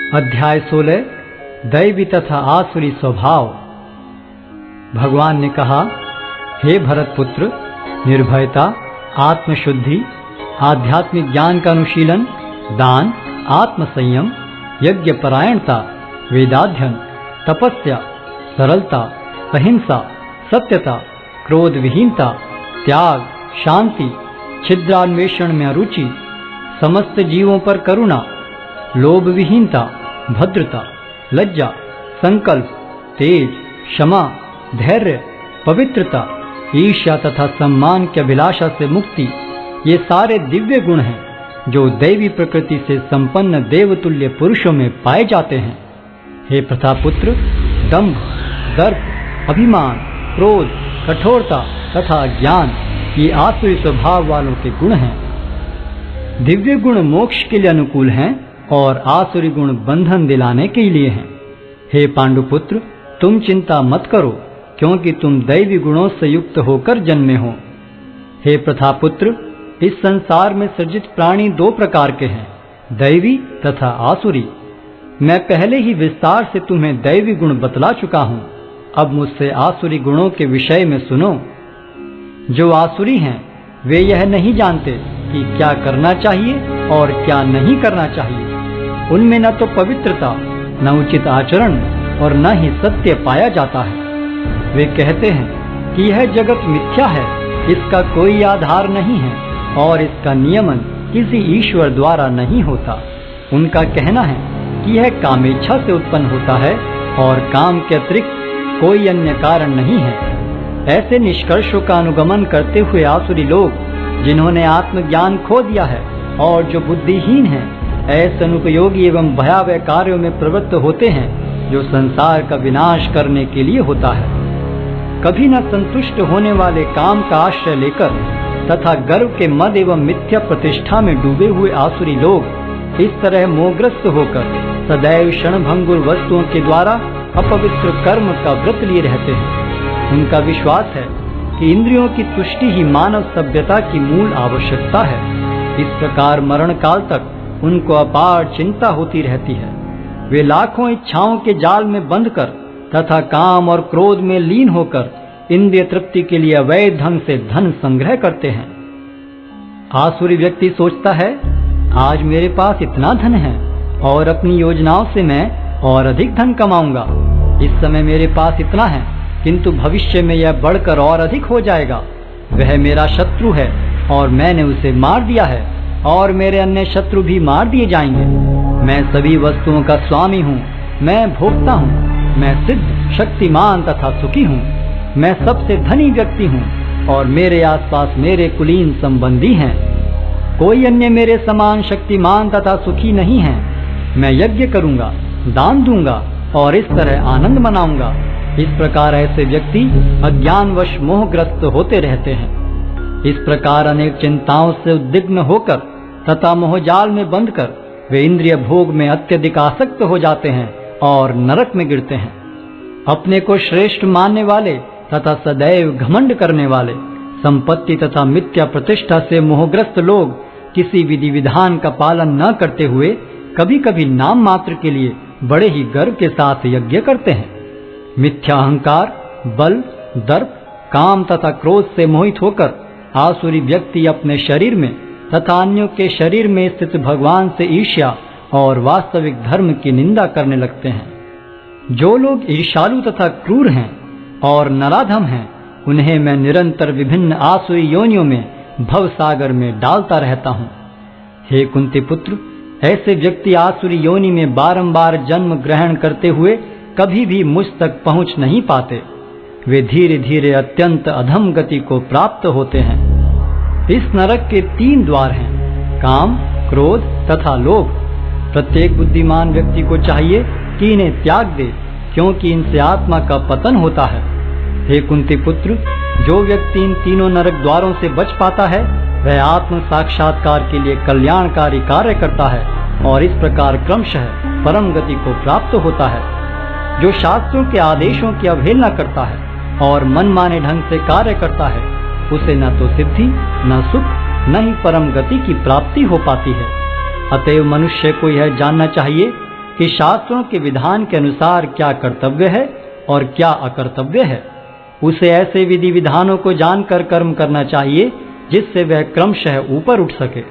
अध्याय 16 दैवी तथा आसुरी स्वभाव। भगवान ने कहा, हे भरत पुत्र, निर्भयता, आत्मशुद्धि, आध्यात्मिक ज्ञान का अनुशीलन, दान, आत्मसंयम, यज्ञ परायणता, वेदाध्ययन, तपस्या, सरलता, अहिंसा, सत्यता, क्रोध विहीनता, त्याग, शांति, छिद्रान्वेषण में रुचि, समस्त जीवों पर करुणा, लोभ विहीनता, भद्रता, लज्जा, संकल्प, तेज, क्षमा, धैर्य, पवित्रता, ईर्ष्या तथा सम्मान की अभिलाषा से मुक्ति, ये सारे दिव्य गुण हैं जो दैवी प्रकृति से संपन्न देवतुल्य पुरुषों में पाए जाते हैं। हे प्रतापुत्र, दंभ, दर्प, अभिमान, क्रोध, कठोरता तथा ज्ञान, ये आसुरी स्वभाव वालों के गुण हैं। दिव्य गुण मोक्ष के लिए अनुकूल हैं और आसुरी गुण बंधन दिलाने के लिए हैं। हे पांडुपुत्र, तुम चिंता मत करो, क्योंकि तुम दैवी गुणों से युक्त होकर जन्मे हो। हे प्रथापुत्र, इस संसार में सृजित प्राणी दो प्रकार के हैं, दैवी तथा आसुरी। मैं पहले ही विस्तार से तुम्हें दैवी गुण बतला चुका हूँ। अब मुझसे आसुरी गुणों के विषय में सुनो। जो आसुरी हैं वे यह नहीं जानते कि क्या करना चाहिए और क्या नहीं करना चाहिए। उनमें न तो पवित्रता, न उचित आचरण और न ही सत्य पाया जाता है। वे कहते हैं कि यह जगत मिथ्या है, इसका कोई आधार नहीं है और इसका नियमन किसी ईश्वर द्वारा नहीं होता। उनका कहना है कि यह कामेच्छा से उत्पन्न होता है और काम के अतिरिक्त कोई अन्य कारण नहीं है। ऐसे निष्कर्षों का अनुगमन करते हुए आसुरी लोग, जिन्होंने आत्मज्ञान खो दिया है और जो बुद्धिहीन हैं, ऐसे अनुपयोगी एवं भयावह कार्यों में प्रवृत्त होते हैं जो संसार का विनाश करने के लिए होता है। कभी न संतुष्ट होने वाले काम का आश्रय लेकर तथा गर्व के मद एवं मिथ्या प्रतिष्ठा में डूबे हुए आसुरी लोग इस तरह मोहग्रस्त होकर सदैव क्षणभंगुर वस्तुओं के द्वारा अपवित्र कर्म का व्रत लिए रहते हैं। उनका विश्वास है कि इंद्रियों की तुष्टि ही मानव सभ्यता की मूल आवश्यकता है। इस प्रकार मरण काल तक उनको अपार चिंता होती रहती है। वे लाखों इच्छाओं के जाल में बंधकर तथा काम और क्रोध में लीन होकर इंद्रिय तृप्ति के लिए अवैध ढंग से धन संग्रह करते हैं। आसुरी व्यक्ति सोचता है, आज मेरे पास इतना धन है और अपनी योजनाओं से मैं और अधिक धन कमाऊंगा। इस समय मेरे पास इतना है, किंतु भविष्य में यह बढ़कर और अधिक हो जाएगा। वह मेरा शत्रु है और मैंने उसे मार दिया है और मेरे अन्य शत्रु भी मार दिए जाएंगे। मैं सभी वस्तुओं का स्वामी हूँ, मैं भोक्ता हूँ, मैं सिद्ध, शक्तिमान तथा सुखी हूँ। मैं सबसे धनी व्यक्ति हूँ और मेरे आसपास मेरे कुलीन संबंधी हैं। कोई अन्य मेरे समान शक्तिमान तथा सुखी नहीं है। मैं यज्ञ करूँगा, दान दूंगा और इस तरह आनंद मनाऊंगा। इस प्रकार ऐसे व्यक्ति अज्ञानवश मोहग्रस्त होते रहते हैं। इस प्रकार अनेक चिंताओं से उद्विग्न होकर तथा मोहजाल में बंधकर वे इंद्रिय भोग में अत्यधिक आसक्त हो जाते हैं और नरक में गिरते हैं। अपने को श्रेष्ठ मानने वाले तथा सदैव घमंड करने वाले, संपत्ति तथा मिथ्या प्रतिष्ठा से मोहग्रस्त लोग किसी विधि विधान का पालन न करते हुए कभी कभी नाम मात्र के लिए बड़े ही गर्व के साथ यज्ञ करते हैं। मिथ्या अहंकार, बल, दर्प, काम तथा क्रोध से मोहित होकर आसुरी व्यक्ति अपने शरीर में तथा अन्यों के शरीर में स्थित भगवान से ईर्ष्या और वास्तविक धर्म की निंदा करने लगते हैं। जो लोग ईर्ष्यालु तथा क्रूर हैं और नराधम हैं, उन्हें मैं निरंतर विभिन्न आसुरी योनियों में भव सागर में डालता रहता हूँ। हे कुंती पुत्र, ऐसे व्यक्ति आसुरी योनि में बारंबार जन्म ग्रहण करते हुए कभी भी मुझ तक पहुँच नहीं पाते। वे धीरे धीरे अत्यंत अधम गति को प्राप्त होते हैं। इस नरक के 3 द्वार हैं, काम, क्रोध तथा लोभ। प्रत्येक बुद्धिमान व्यक्ति को चाहिए कि इन्हें त्याग दे, क्योंकि इनसे आत्मा का पतन होता है। हे कुंती पुत्र, जो व्यक्ति इन तीनों नरक द्वारों से बच पाता है, वह आत्म साक्षात्कार के लिए कल्याणकारी कार्य करता है और इस प्रकार क्रमशः परम गति को प्राप्त होता है। जो शास्त्रों के आदेशों की अवहेलना करता है और मनमाने ढंग से कार्य करता है, उसे न तो सिद्धि, न सुख, न ही परम गति की प्राप्ति हो पाती है। अतएव मनुष्य को यह जानना चाहिए कि शास्त्रों के विधान के अनुसार क्या कर्तव्य है और क्या अकर्तव्य है। उसे ऐसे विधि विधानों को जानकर कर्म करना चाहिए जिससे वह क्रमशः ऊपर उठ सके।